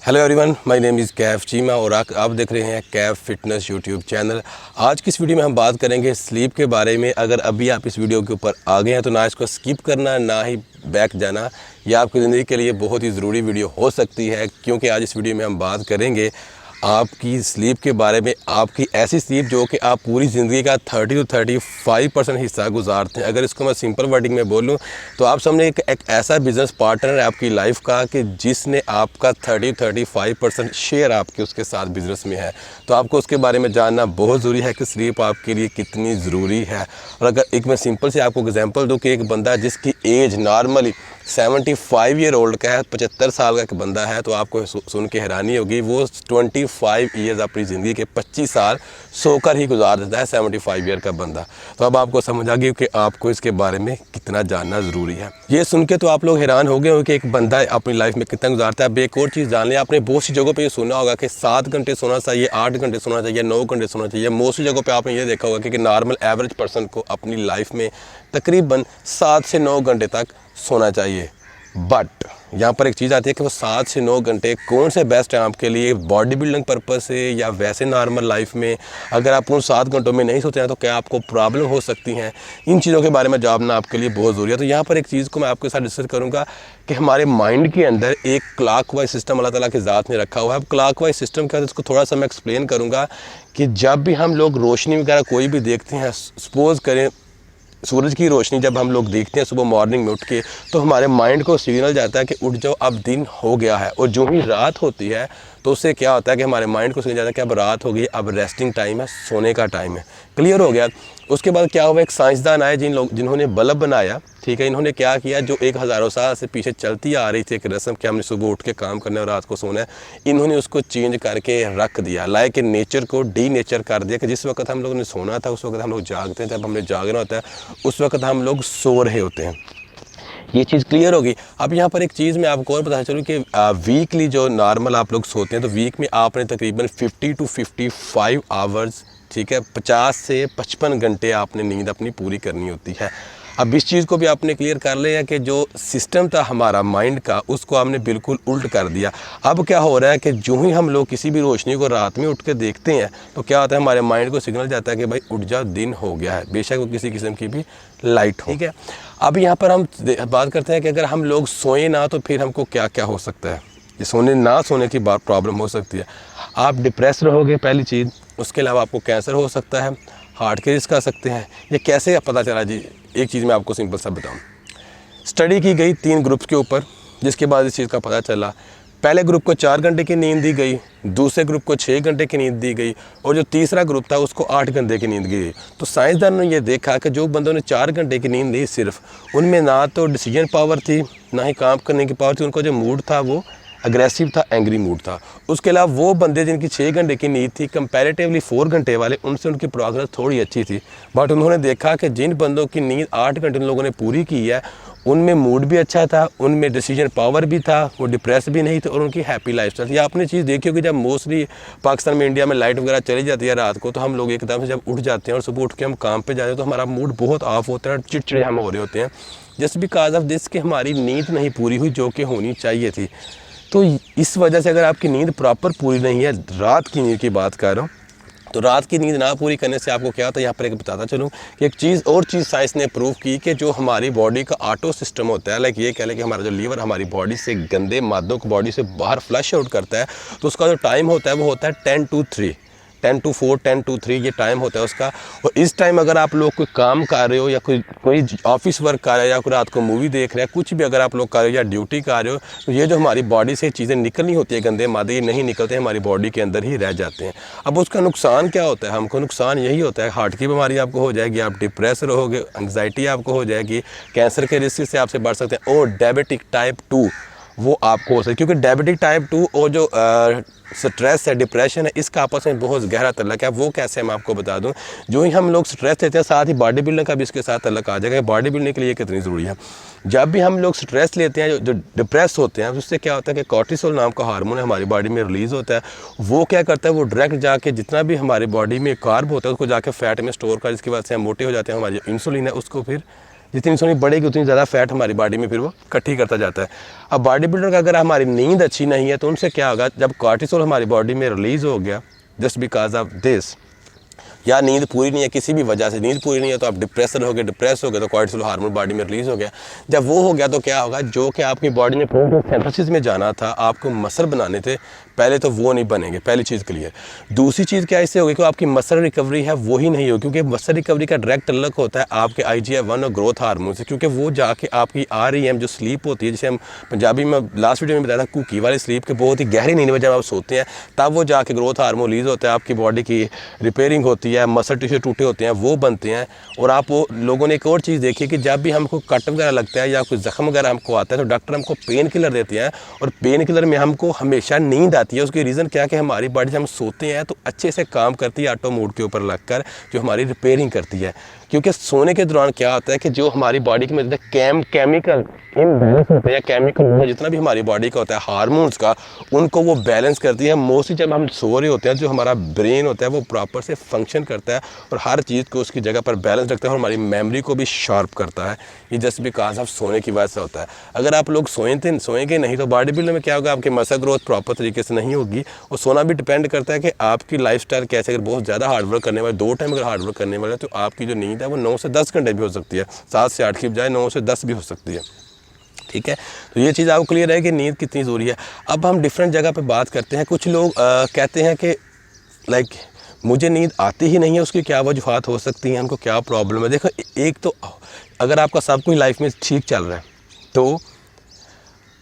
Hello everyone, my name is Kaif Cheema और आप देख रहे हैं कैफ फिटनेस यूट्यूब चैनल। आज की इस वीडियो में हम बात करेंगे स्लीप के बारे में। अगर अभी आप इस वीडियो के ऊपर आ गए हैं तो ना इसको स्किप करना, ना ही बैक जाना। यह आपकी ज़िंदगी के लिए बहुत ही ज़रूरी वीडियो हो सकती है, क्योंकि आज इस वीडियो में हम बात करेंगे आपकी स्लीप के बारे में। आपकी ऐसी स्लीप जो कि आप पूरी ज़िंदगी का 30 to 35% हिस्सा गुजारते हैं। अगर इसको मैं सिंपल वर्डिंग में बोलूं तो आप सामने एक ऐसा बिज़नेस पार्टनर है आपकी लाइफ का कि जिसने आपका 30-35% शेयर आपके उसके साथ बिज़नेस में है। तो आपको उसके बारे में जानना बहुत ज़रूरी है कि स्लीप आपके लिए कितनी ज़रूरी है। और अगर एक मैं सिंपल से आपको एग्जाम्पल दूँ कि एक बंदा जिसकी एज नॉर्मली 75 ईयर ओल्ड का है, 75 साल का एक बंदा है, तो आपको सुन के हैरानी होगी वो 25 ईयर्स अपनी ज़िंदगी के 25 साल सोकर ही गुजार देता है 75 ईयर का बंदा। तो अब आपको समझ आ गई कि आपको इसके बारे में कितना जानना ज़रूरी है। ये सुन के तो आप लोग हैरान हो गए हो कि एक बंदा अपनी लाइफ में कितना गुजारता है। अब एक और चीज़ जान लें, आपने बहुत सी जगहों पर ये सुना होगा कि 7 घंटे सोना चाहिए, 8 घंटे सोना चाहिए, 9 घंटे सोना चाहिए। मोस्टली जगहों पर आपने ये देखा होगा कि नॉर्मल एवरेज पर्सन को अपनी लाइफ में तकरीबन 7 से 9 घंटे तक सोना चाहिए। बट यहाँ पर एक चीज़ आती है कि वो 7 से 9 घंटे कौन से बेस्ट हैं आपके लिए, बॉडी बिल्डिंग पर्पज़ से या वैसे नॉर्मल लाइफ में। अगर आप उन 7 घंटों में नहीं सोते हैं तो क्या आपको प्रॉब्लम हो सकती हैं। इन चीज़ों के बारे में जानना आपके लिए बहुत ज़रूरी है। तो यहाँ पर एक चीज़ को मैं आपके साथ डिस्कस करूँगा कि हमारे माइंड के अंदर एक क्लॉकवाइज सिस्टम अल्लाह ताला की ज़ात ने रखा हुआ है। अब क्लॉकवाइज सिस्टम क्या है इसको थोड़ा सा मैं एक्सप्लेन करूँगा कि जब भी हम लोग रोशनी वगैरह कोई भी देखते हैं, सपोज़ करें सूरज की रोशनी जब हम लोग देखते हैं सुबह मॉर्निंग में उठ के, तो हमारे माइंड को सिग्नल जाता है कि उठ जाओ, अब दिन हो गया है। और जो ही रात होती है तो उससे क्या होता है कि हमारे माइंड को सिग्नल जाता है कि अब रात हो गई, अब रेस्टिंग टाइम है, सोने का टाइम है। क्लियर हो गया। उसके बाद क्या हुआ, एक साइंसदान आए जिन्होंने बल्ब बनाया, ठीक है। इन्होंने क्या किया, जो एक हज़ारों साल से पीछे चलती आ रही थी एक रस्म कि हमने सुबह उठ के काम करना है और रात को सोना है, इन्होंने उसको चेंज करके रख दिया। लाइक नेचर को डी नेचर कर दिया कि जिस वक्त हम लोगों ने सोना था उस वक्त हम लोग जागते हैं, जब हमने जागना होता है उस वक्त हम लोग सो रहे होते हैं। ये चीज़ क्लियर होगी। अब यहाँ पर एक चीज़ मैं आपको और बताना चलूँ कि वीकली जो नॉर्मल आप लोग सोते हैं तो वीक में आपने तकरीबन 50 to 55 आवर्स, ठीक है, 50 से 55 घंटे आपने नींद अपनी पूरी करनी होती है। अब इस चीज़ को भी आपने क्लियर कर लिया कि जो सिस्टम था हमारा माइंड का उसको हमने बिल्कुल उल्ट कर दिया। अब क्या हो रहा है कि जो ही हम लोग किसी भी रोशनी को रात में उठ के देखते हैं तो क्या होता है, हमारे माइंड को सिग्नल जाता है कि भाई उठ जाओ, दिन हो गया है, बेशक वो किसी किस्म की भी लाइट हो। ठीक है। अब यहाँ पर हम बात करते हैं कि अगर हम लोग सोए ना तो फिर हमको क्या क्या हो सकता है। ये सोने ना सोने की बात प्रॉब्लम हो सकती है। आप डिप्रेस रहोगे पहली चीज़, उसके अलावा आपको कैंसर हो सकता है, हार्ट के रिस्क आ सकते हैं। ये कैसे पता चला जी, एक चीज़ मैं आपको सिंपल सा बताऊँ। स्टडी की गई 3 ग्रुप्स के ऊपर, जिसके बाद इस चीज़ का पता चला। पहले ग्रुप को 4 घंटे की नींद दी गई, दूसरे ग्रुप को 6 घंटे की नींद दी गई और जो तीसरा ग्रुप था उसको 8 घंटे की नींद दी गई। तो साइंसदानों ने ये देखा कि जो बंदों ने 4 घंटे की नींद ली, सिर्फ उनमें ना तो डिसीजन पावर थी, ना ही काम करने की पावर थी। उनका जो मूड था वो अग्रेसिव था, एंग्री मूड था। उसके अलावा वो बंदे जिनकी 6 घंटे की नींद थी, कंपैरेटिवली 4 घंटे वाले, उनसे उनकी प्रोग्रेस थोड़ी अच्छी थी। बट उन्होंने देखा कि जिन बंदों की नींद 8 घंटे उन लोगों ने पूरी की है, उनमें मूड भी अच्छा था, उनमें डिसीजन पावर भी था, वो डिप्रेस भी नहीं थे और उनकी हैप्पी लाइफस्टाइल थी। आपने चीज़ देखी होगी, जब मोस्टली पाकिस्तान में, इंडिया में लाइट वगैरह चली जाती है रात को, तो हम लोग एकदम से जब उठ जाते हैं और सुबह उठ के हम काम पे जाते हैं तो हमारा मूड बहुत ऑफ होता है, चिड़चिड़े हम हो रहे होते हैं, जस्ट बिकॉज ऑफ दिस कि हमारी नींद नहीं पूरी हुई जो कि होनी चाहिए थी। तो इस वजह से अगर आपकी नींद प्रॉपर पूरी नहीं है, रात की नींद की बात कर रहा हूँ, तो रात की नींद ना पूरी करने से आपको क्या होता है, यहाँ पर एक बताता चलूँ कि एक चीज़ और चीज़ साइंस ने प्रूव की कि जो हमारी बॉडी का ऑटो सिस्टम होता है, लाइक ये कह लें कि हमारा जो लीवर हमारी बॉडी से गंदे मादों को बॉडी से बाहर फ्लश आउट करता है, तो उसका जो टाइम होता है वो होता है 10 to 3, 10 to 4, 10 to 3 ये टाइम होता है उसका। और इस टाइम अगर आप लोग कोई काम कर रहे हो या कोई ऑफिस वर्क कर रहे हो या कोई रात को मूवी देख रहे हैं, कुछ भी अगर आप लोग कर रहे हो या ड्यूटी कर रहे हो, तो ये जो हमारी बॉडी से चीज़ें निकलनी होती है, गंदे मादे, ये नहीं निकलते, हमारी बॉडी के अंदर ही रह जाते हैं। अब उसका नुकसान क्या होता है, हमको नुकसान यही होता है, हार्ट की बीमारी आपको हो जाएगी, आप डिप्रेस रहोगे, एंग्जाइटी आपको हो जाएगी, कैंसर के रिस्क से आपसे बढ़ सकते हैं, और डायबिटिक टाइप 2 वो आपको हो सकता है। क्योंकि डायबिटिक टाइप 2 और जो स्ट्रेस है, डिप्रेशन है, इसका आपस में बहुत गहरा तल्लक है। वो कैसे मैं आपको बता दूं, जो ही हम लोग स्ट्रेस लेते हैं साथ ही बॉडी बिल्डिंग का भी इसके साथ तल्लक आ जाएगा। बॉडी बिल्डिंग के लिए कितनी ज़रूरी है। जब भी हम लोग स्ट्रेस लेते हैं, जो डिप्रेस होते हैं, उससे क्या होता है कि कॉर्टिसोल नाम का हार्मोन है हमारी बॉडी में रिलीज़ होता है। वो क्या करता है, वो डायरेक्ट जाके जितना भी हमारी बॉडी में कार्ब होता है उसको जाके फैट में स्टोर कर, जिसकी वजह से हम मोटे हो जाते हैं। हमारी जो इंसुलिन है उसको फिर जितनी सोनी बढ़ेगी उतनी ज़्यादा फैट हमारी बॉडी में फिर वो इकट्ठी करता जाता है। अब बॉडी बिल्डर का अगर हमारी नींद अच्छी नहीं है तो उनसे क्या होगा, जब कॉर्टिसोल हमारी बॉडी में रिलीज़ हो गया जस्ट बिकॉज ऑफ दिस, या नींद पूरी नहीं है, किसी भी वजह से नींद पूरी नहीं है तो आप डिप्रेस हो गए तो कॉर्टिसोल हार्मोन बॉडी में रिलीज़ हो गया। जब वो हो गया तो क्या होगा, जो कि आपकी बॉडी में सिंथेसिस में जाना था, आपको मसल बनाने थे पहले, तो वो नहीं बनेंगे, पहली चीज़ क्लियर। दूसरी चीज़ क्या इससे होगी कि आपकी मसल रिकवरी है वो ही नहीं होगी, क्योंकि मसल रिकवरी का डायरेक्ट तल्लुक होता है आपके IGF-1 और ग्रोथ हार्मोन से, क्योंकि वो जाके आपकी REM जो स्लीप होती है, जिसे हम पंजाबी में लास्ट वीडियो में बताया था कुकी वाली स्लीप के, बहुत ही गहरी नींद में जब आप सोते हैं तब वो जाके ग्रोथ हार्मोन रिलीज़ होता है, आपकी बॉडी की रिपेयरिंग होती है, मसल टिश्यू टूटे होते हैं वो बनते हैं। और आप वो लोगों ने एक और चीज़ देखी कि जब भी हमको कट वगैरह लगता है या कोई जख्म वगैरह हमको आता है तो डॉक्टर हमको पेन किलर देते हैं, और पेन किलर में हमको हमेशा नींद आती है। उसकी रीज़न क्या कि हमारी बॉडी जब हम सोते हैं तो अच्छे से काम करती है ऑटो मोड के ऊपर लगकर, जो हमारी रिपेयरिंग करती है। क्योंकि सोने के दौरान क्या होता है कि जो हमारी बॉडी के में केमिकल इम्बैलेंस होते हैं, केमिकल जितना भी हमारी बॉडी का होता है हार्मोन्स का, उनको वो बैलेंस करती है। मोस्टली जब हम सो रहे होते हैं जो हमारा ब्रेन होता है वो प्रॉपर से फंक्शन करता है और हर चीज़ को उसकी जगह पर बैलेंस रखता है और हमारी मेमोरी को भी शार्प करता है। ये जस्ट बिकॉज ऑफ सोने की वजह से होता है। अगर आप लोग सोएंगे नहीं तो बॉडी बिल्डर में क्या होगा, आपकी मसल ग्रोथ प्रॉपर तरीके से नहीं होगी। और सोना भी डिपेंड करता है कि आपकी लाइफस्टाइल कैसे, अगर बहुत ज़्यादा हार्डवर्क करने वाले, 2 टाइम अगर हार्डवर्क करने वाले, तो आपकी जो नींद है वो 9 से 10 घंटे भी हो सकती है, 7 से 8 की बजाय 9 से 10 भी हो सकती है। ठीक है, तो ये चीज़ आपको क्लियर है कि नींद कितनी ज़रूरी है। अब हम डिफरेंट जगह पे बात करते हैं। कुछ लोग कहते हैं कि लाइक मुझे नींद आती ही नहीं है, उसकी क्या वजूहत हो सकती हैं, उनको क्या प्रॉब्लम है। देखो, एक तो अगर आपका सब कुछ लाइफ में ठीक चल रहा है, तो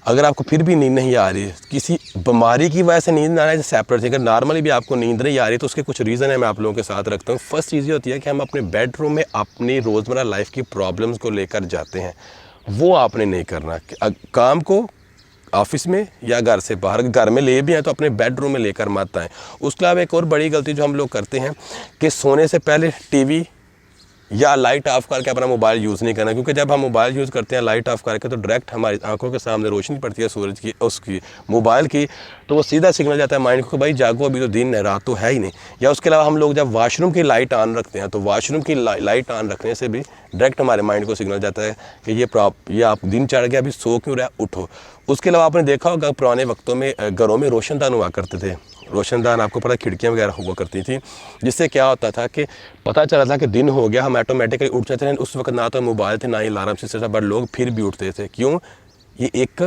अगर आपको फिर भी नींद नहीं आ रही है, किसी बीमारी की वजह से नींद ना आ रही है, सेपरेट। अगर नॉर्मली भी आपको नींद नहीं आ रही तो उसके कुछ रीज़न है, मैं आप लोगों के साथ रखता हूँ। फर्स्ट चीज़ ये होती है कि हम अपने बेडरूम में अपनी रोज़मर्रा लाइफ की प्रॉब्लम्स को लेकर जाते हैं, वो आपने नहीं करना। काम को ऑफिस में या घर से बाहर, घर में ले भी हैं तो अपने बेडरूम में लेकर मत आएँ। उसके अलावा एक और बड़ी गलती जो हम लोग करते हैं कि सोने से पहले टीवी या लाइट ऑफ करके अपना मोबाइल यूज़ नहीं करना, क्योंकि जब हम मोबाइल यूज़ करते हैं लाइट ऑफ करके तो डायरेक्ट हमारी आंखों के सामने रोशनी पड़ती है सूरज की, उसकी मोबाइल की, तो वो सीधा सिग्नल जाता है माइंड को, भाई जागो, अभी तो दिन है, रात तो है ही नहीं। या उसके अलावा हम लोग जब वॉशरूम की लाइट ऑन रखते हैं तो वॉशरूम की लाइट ऑन रखने से भी डायरेक्ट हमारे माइंड को सिग्नल जाता है कि ये आप दिन चढ़ गया, अभी सो क्यों रहा है, उठो। उसके अलावा आपने देखा होगा पुराने वक्तों में घरों में रोशनदान हुआ करते थे। रोशनदान आपको पता, खिड़कियाँ वगैरह हुआ करती थी, जिससे क्या होता था कि पता चला था कि दिन हो गया, हम ऑटोमेटिकली उठ जाते थे। उस वक्त ना तो मोबाइल थे ना ही अलार्म सिस्टम था, बट लोग फिर भी उठते थे। क्यों? ये एक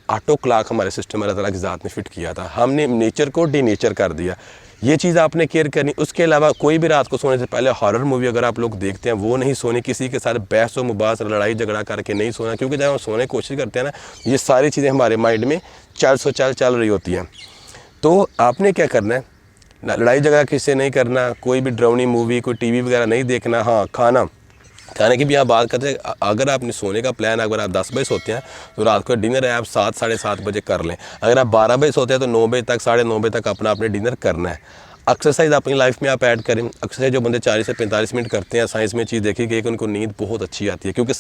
ऑटो क्लॉक हमारे सिस्टम में अल्लाह ताला की ज़ात ने फिट किया था, हमने नेचर को डीनेचर कर दिया। ये चीज़ आपने केयर करनी। उसके अलावा कोई भी रात को सोने से पहले हॉरर मूवी अगर आप लोग देखते हैं वो नहीं सोनी, किसी के साथ बहस व मुबास लड़ाई झगड़ा करके नहीं सोना, क्योंकि जब हम सोने की कोशिश करते हैं ना, ये सारी चीज़ें हमारे माइंड में चल रही होती हैं। तो आपने क्या करना है, लड़ाई झगड़ा किससे नहीं करना, कोई भी ड्रावनी मूवी, कोई टीवी वगैरह नहीं देखना। हाँ, खाने की भी आप बात करते हैं। अगर आपने सोने का प्लान, अगर आप 10 बजे सोते हैं तो रात को डिनर है आप 7 साढ़े 7 बजे कर लें। अगर आप 12 बजे सोते हैं तो 9 बजे तक, साढ़े 9 बजे तक अपना आपने डिनर करना है। एक्सरसाइज अपनी लाइफ में आप ऐड करें। एक्सरसाइज जो बंदे 40 से 45 मिनट करते हैं, साइंस में चीज़ देखी गई कि उनको नींद बहुत अच्छी आती है, क्योंकि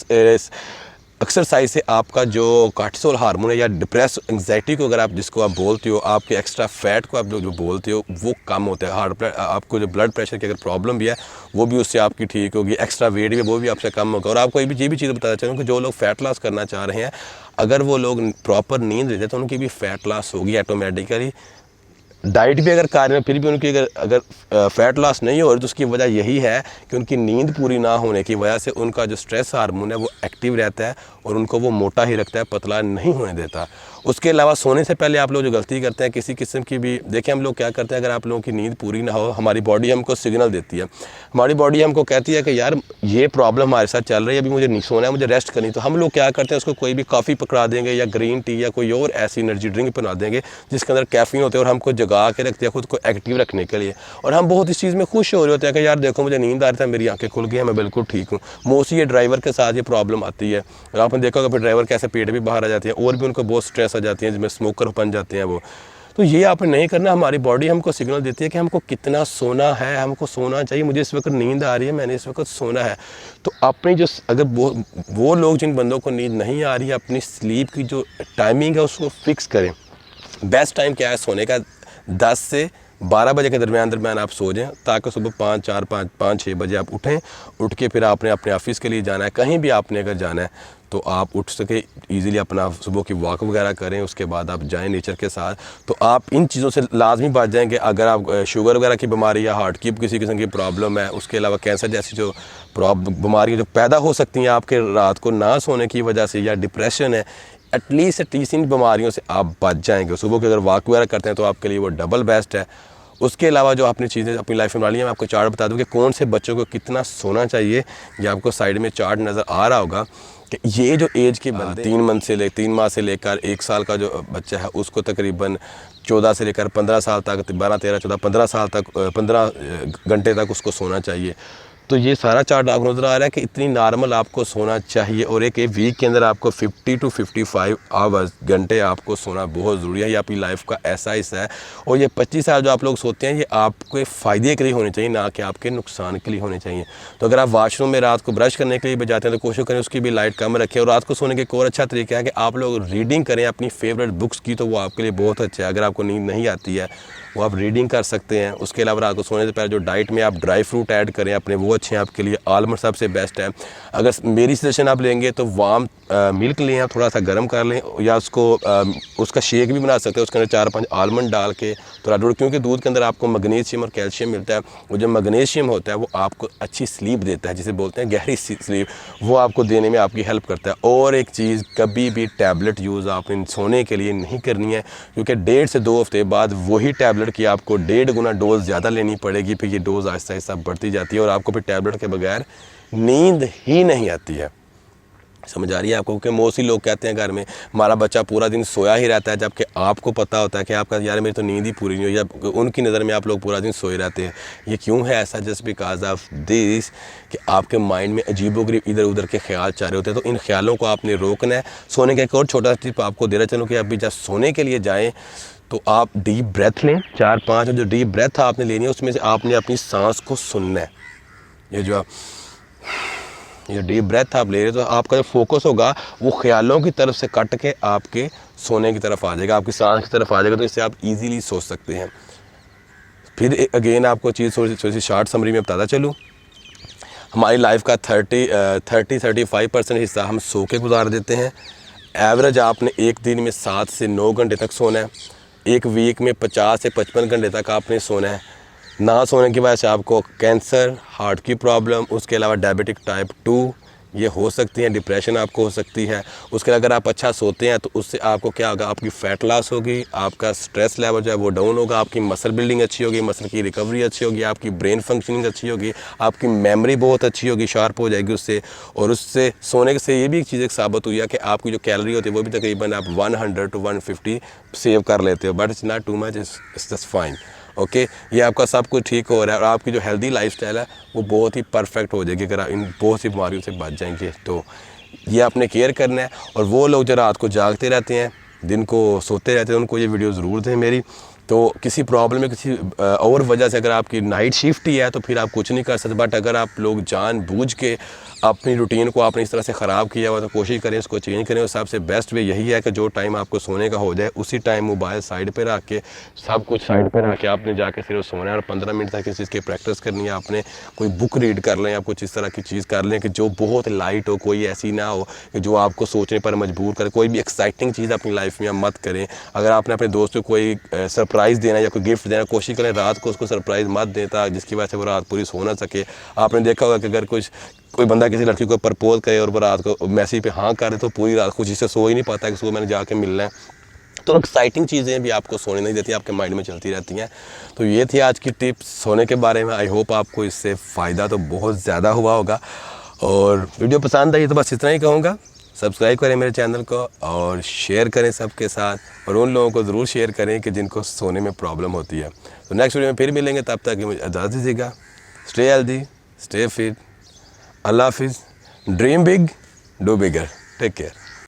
एक्सरसाइज से आपका जो कॉर्टिसोल हार्मोन है या डिप्रेस एंग्जाइटी को अगर आप जिसको आप बोलते हो, आपके एक्स्ट्रा फैट को आप जो बोलते हो, वो कम होता है। आपको जो ब्लड प्रेशर की अगर प्रॉब्लम भी है वो भी उससे आपकी ठीक होगी, एक्स्ट्रा वेट भी वो भी आपसे कम होगा। और आपको ये भी चीज़ बताना चाहूँगा कि जो लोग फैट लॉस करना चाह रहे हैं, अगर वो लोग प्रॉपर नींद लेते हैं तो उनकी भी फैट लॉस होगी ऑटोमेटिकली। डाइट भी अगर कार्य में फिर भी उनकी अगर फैट लॉस नहीं हो रही तो उसकी वजह यही है कि उनकी नींद पूरी ना होने की वजह से उनका जो स्ट्रेस हार्मोन है वो एक्टिव रहता है और उनको वो मोटा ही रखता है, पतला नहीं होने देता। उसके अलावा सोने से पहले आप लोग जो गलती करते हैं किसी किस्म की भी, देखिए हम लोग क्या करते हैं, अगर आप लोगों की नींद पूरी ना हो, हमारी बॉडी हमको सिग्नल देती है, हमारी बॉडी हमको कहती है कि यार ये प्रॉब्लम हमारे साथ चल रही है, अभी मुझे नहीं सोना है, मुझे रेस्ट करनी। तो हम लोग क्या करते हैं, उसको कोई भी कॉफ़ी पकड़ा देंगे या ग्रीन टी या कोई और ऐसी एनर्जी ड्रिंक बना देंगे जिसके अंदर कैफीन होते हैं और हमको जगा के रखते हैं खुद को एक्टिव रखने के लिए। और हम बहुत इस चीज़ में खुश हो रहे होते हैं कि यार देखो मुझे नींद आ रही था, मेरी आंखें खुल गई हैं, मैं बिल्कुल ठीक हूँ। मोस्टली ये ड्राइवर के साथ ये प्रॉब्लम आती है। और आपने देखा होगा फिर ड्राइवर कैसे पेट भी बाहर आ जाती है और भी उनको बहुत स्ट्रेस आ जाती है, जिसमें स्मोकर बन जाते हैं वो। तो ये आपने नहीं करना। हमारी बॉडी हमको सिग्नल देती है कि हमको कितना सोना है, हमको सोना चाहिए, मुझे इस वक्त नींद आ रही है, मैंने इस वक्त सोना है। तो अपनी जो अगर वो लोग जिन बंदों को नींद नहीं आ रही है, अपनी स्लीप की जो टाइमिंग है उसको फिक्स करें। बेस्ट टाइम क्या है सोने का, 10 से 12 बजे के दरमियान आप सो जाएं, ताकि सुबह 5-6 बजे आप उठ के फिर आपने अपने ऑफिस के लिए जाना है, कहीं भी आपने अगर जाना है तो आप उठ सके इजीली, अपना सुबह की वॉक वगैरह करें, उसके बाद आप जाएं नेचर के साथ। तो आप इन चीज़ों से लाजमी बच जाएंगे। अगर आप शुगर वगैरह की बीमारी या हार्ट की किसी किस्म की प्रॉब्लम है, उसके अलावा कैंसर जैसी जो बीमारियाँ जो पैदा हो सकती हैं आपके रात को ना सोने की वजह से, या डिप्रेशन है, एटलीस्ट इन बीमारियों से आप बच जाएंगे। सुबह के अगर वॉक वगैरह करते हैं तो आपके लिए वो डबल बेस्ट है। उसके अलावा जो आपने चीज़ें अपनी लाइफ में बना ली हैं, मैं आपको चार्ट बता दूं कि कौन से बच्चों को कितना सोना चाहिए। ये आपको साइड में चार्ट नज़र आ रहा होगा कि ये जो एज के बंदे 3 माह से लेकर 1 साल का जो बच्चा है, उसको तकरीबन 14 से लेकर 15 साल तक, 12, 13, 14, 15 साल तक 15 घंटे तक उसको सोना चाहिए। तो ये सारा चार्ट आपको नज़र आ रहा है कि इतनी नॉर्मल आपको सोना चाहिए। और एक वीक के अंदर आपको 50 to 55 आवर्स घंटे आपको सोना बहुत ज़रूरी है। ये आपकी लाइफ का ऐसा हिस्सा है। और ये 25 साल जो आप लोग सोते हैं, ये आपके फ़ायदे के लिए होने चाहिए, ना कि आपके नुकसान के लिए होने चाहिए। तो अगर आप वाशरूम में रात को ब्रश करने के लिए भी जाते हैं तो कोशिश करें उसकी भी लाइट कम रखें। और रात को सोने के एक और अच्छा तरीका है कि आप लोग रीडिंग करें अपनी फेवरेट बुक्स की, तो वो आपके लिए बहुत अच्छा है। अगर आपको नींद नहीं आती है वो आप रीडिंग कर सकते हैं। उसके अलावा रात को सोने से पहले जो डाइट में आप ड्राई फ्रूट ऐड करें अपने, वो अच्छे हैं आपके लिए। आलमंड सबसे बेस्ट है। अगर मेरी सजेशन आप लेंगे तो वार्म मिल्क लें, आप थोड़ा सा गर्म कर लें, या उसका शेक भी बना सकते हैं। उसके अंदर 4-5 आलमंड डाल के थोड़ा दूध, क्योंकि दूध के अंदर आपको मैग्नीशियम और कैल्शियम मिलता है। वो जो मैग्नीशियम होता है वो आपको अच्छी स्लीप देता है, जिसे बोलते हैं गहरी स्लीप, वो आपको देने में आपकी हेल्प करता है। और एक चीज़, कभी भी टैबलेट यूज़ आपने सोने के लिए नहीं करनी है, क्योंकि 1.5 से 2 हफ्ते बाद वही टैबलेट की आपको 1.5 गुना डोज ज़्यादा लेनी पड़ेगी। फिर ये डोज आहिस्ता आहिस्ता बढ़ती जाती है और आपको फिर टैबलेट के बगैर नींद ही नहीं आती है। समझ आ रही है आपको? क्योंकि मोस्टली लोग कहते हैं घर में हमारा बच्चा पूरा दिन सोया ही रहता है, जबकि आपको पता होता है कि आपका यार मेरी तो नींद ही पूरी नहीं हुई, या उनकी नज़र में आप लोग पूरा दिन सोए रहते हैं। ये क्यों है ऐसा? जस्ट बिकॉज ऑफ दिस कि आपके माइंड में अजीबोगरीब इधर उधर के ख्याल चाह रहे होते हैं। तो इन ख्यालों को आपने रोकना है। सोने का एक और छोटा सा टिप आपको देना चाहूँ कि अभी जब सोने के लिए जाएँ तो आप डीप ब्रेथ लें, 4-5 जो डीप ब्रेथ आपने लेनी है, उसमें से आपने अपनी सांस को सुनना है। ये डीप ब्रेथ आप ले रहे तो आपका जो फोकस होगा वो ख्यालों की तरफ से कट के आपके सोने की तरफ आ जाएगा, आपकी सांस की तरफ आ जाएगा। तो इससे आप इजीली सोच सकते हैं। फिर अगेन आपको चीज़ थोड़ी सी शॉर्ट समरी में बताता चलूँ। हमारी लाइफ का 30-35% हिस्सा हम सो के गुजार देते हैं। एवरेज आपने एक दिन में 7 से 9 घंटे तक सोना है। एक वीक में 50 से 55 घंटे तक आपने सोना है। ना सोने की वजह से आपको कैंसर, हार्ट की प्रॉब्लम, उसके अलावा डायबिटिक टाइप 2 ये हो सकती है, डिप्रेशन आपको हो सकती है। उसके अगर आप अच्छा सोते हैं तो उससे आपको क्या होगा, आपकी फ़ैट लॉस होगी, आपका स्ट्रेस लेवल जो है वो डाउन होगा, आपकी मसल बिल्डिंग अच्छी होगी, मसल की रिकवरी अच्छी होगी, आपकी ब्रेन फंक्शनिंग अच्छी होगी, आपकी मेमोरी बहुत अच्छी होगी, शार्प हो जाएगी उससे। और उससे सोने से ये भी एक चीज़ एक साबित हुई है कि आपकी जो कैलोरी होती है वो भी तकरीबन आप 100 to 150 सेव कर लेते हो। But it's not too much, it's just fine. Okay, ये आपका सब कुछ ठीक हो रहा है और आपकी जो हेल्दी लाइफस्टाइल है वो बहुत ही परफेक्ट हो जाएगी अगर आप इन बहुत सी बीमारियों से बच जाएंगे। तो ये आपने केयर करना है। और वो लोग जो रात को जागते रहते हैं, दिन को सोते रहते हैं, उनको ये वीडियो ज़रूर दें मेरी। तो किसी प्रॉब्लम में किसी और वजह से अगर आपकी नाइट शिफ्ट ही है तो फिर आप कुछ नहीं कर सकते। बट अगर आप लोग जानबूझ के अपनी रूटीन को आपने इस तरह से ख़राब किया हुआ तो कोशिश करें इसको चेंज करें। और सबसे बेस्ट वे यही है कि जो टाइम आपको सोने का हो जाए उसी टाइम मोबाइल साइड पे रख के, सब कुछ साइड पे रख के आपने जाके सिर्फ सोना है। और 15 मिनट तक इस चीज़ की प्रैक्टिस करनी है। आपने कोई बुक रीड कर लें या कुछ इस तरह की चीज़ कर लें कि जो बहुत लाइट हो, कोई ऐसी ना हो कि जो आपको सोचने पर मजबूर करे। कोई भी एक्साइटिंग चीज़ अपनी लाइफ में मत करें। अगर आपने अपने दोस्त को कोई सरप्राइज़ देना या कोई गिफ्ट देना, कोशिश करें रात को उसको सरप्राइज़ मत देता जिसकी वजह से वो रात पूरी सो ना सके। आपने देखा होगा कि अगर कोई बंदा किसी लड़की को प्रपोज करे और वो रात को मैसेज पे हाँ करे तो पूरी रात खुशी से सो ही नहीं पाता कि सुबह मैंने जाके मिलना है। तो एक्साइटिंग चीज़ें भी आपको सोने नहीं देती, आपके माइंड में चलती रहती हैं। तो ये थी आज की टिप्स सोने के बारे में। आई होप आपको इससे फ़ायदा तो बहुत ज़्यादा हुआ होगा। और वीडियो पसंद आई तो बस इतना ही कहूँगा, सब्सक्राइब करें मेरे चैनल को और शेयर करें सबके साथ। और उन लोगों को ज़रूर शेयर करें कि जिनको सोने में प्रॉब्लम होती है। तो नेक्स्ट वीडियो में फिर मिलेंगे, तब तक मुझे इजाज़त दीजिएगा। स्टे हेल्दी, स्टे फिट, अल्लाह हाफिज़, dream big, do bigger, take care.